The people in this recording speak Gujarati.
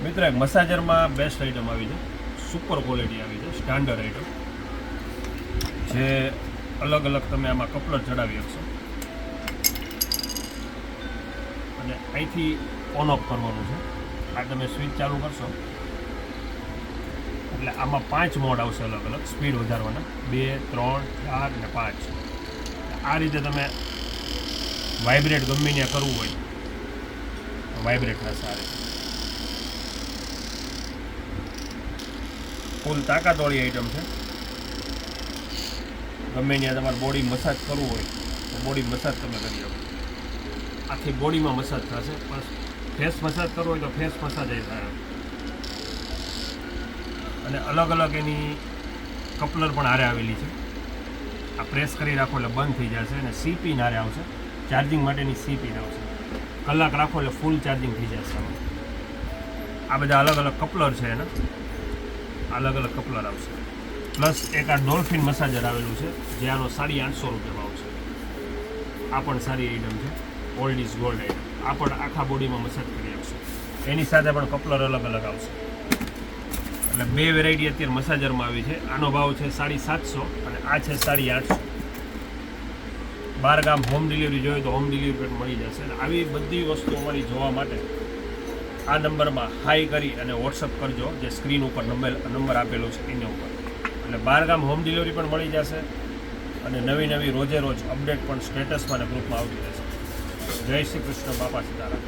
મિત્ર એક મસાજરમાં બેસ્ટ આઈટમ આવી છે, સુપર ક્વોલિટી આવી છે, સ્ટાન્ડર્ડ આઈટમ જે અલગ અલગ તમે આમાં કપલર ચડાવી શકશો અને અહીંથી ઓન ઓફ કરવાનું છે. આ તમે સ્વિચ ચાલુ કરશો એટલે આમાં 5 મોડ આવશે અલગ અલગ સ્પીડ વધારવાના 2, 3, 4 અને 5. આ રીતે તમે વાઇબ્રેટ ગમે ત્યાં કરવું હોય તો વાઇબ્રેટ થશે. આ રીતે ફૂલ તાકાતવાળી આઈટમ છે. ગમે ત્યાં તમારે બોડી મસાજ કરવું હોય તો બોડી મસાજ તમે કરી શકો. આખી બોડીમાં મસાજ થશે. બસ ફેસ મસાજ કરવો હોય તો ફેસ મસાજ એ થાય. અને અલગ અલગ એની કપલર પણ હારે આવેલી છે. આ પ્રેસ કરી રાખો એટલે બંધ થઈ જશે અને સીપી હારે આવશે. ચાર્જિંગ માટેની સીપી આવશે. કલાક રાખો એટલે ફૂલ ચાર્જિંગ થઈ જશે. આ બધા અલગ અલગ કપલર છે એના, અલગ અલગ કપલર આવશે. પ્લસ એક આ ડોલ્ફિન મસાજર આવેલું છે જે આનો 850 રૂપિયા ભાવ છે. આ પણ સારી આઈટમ છે, ઓલ્ડ ઇઝ ગોલ્ડ આઈટમ. આ પણ આખા બોડીમાં મસાજ કરી આપશે. એની સાથે પણ કપલર અલગ અલગ આવશે. એટલે 2 વેરાયટી અત્યારે મસાજરમાં આવી છે. આનો ભાવ છે 750 અને આ છે 850. 12 ગામ હોમ ડિલિવરી જોઈએ તો હોમ ડિલિવરી પણ મળી જશે. અને આવી બધી વસ્તુ અમારી જોવા માટે આ નંબરમાં હાઈ કરી અને વોટ્સઅપ કરજો, જે સ્ક્રીન ઉપર નંબર આપેલો છે એની ઉપર. એટલે 12 ગામ હોમ ડિલિવરી પણ મળી જશે અને નવી નવી રોજે રોજ અપડેટ પણ સ્ટેટસમાં અને ગ્રુપમાં આવતી રહેશે. જય શ્રી કૃષ્ણ, બાપા સીતારામ.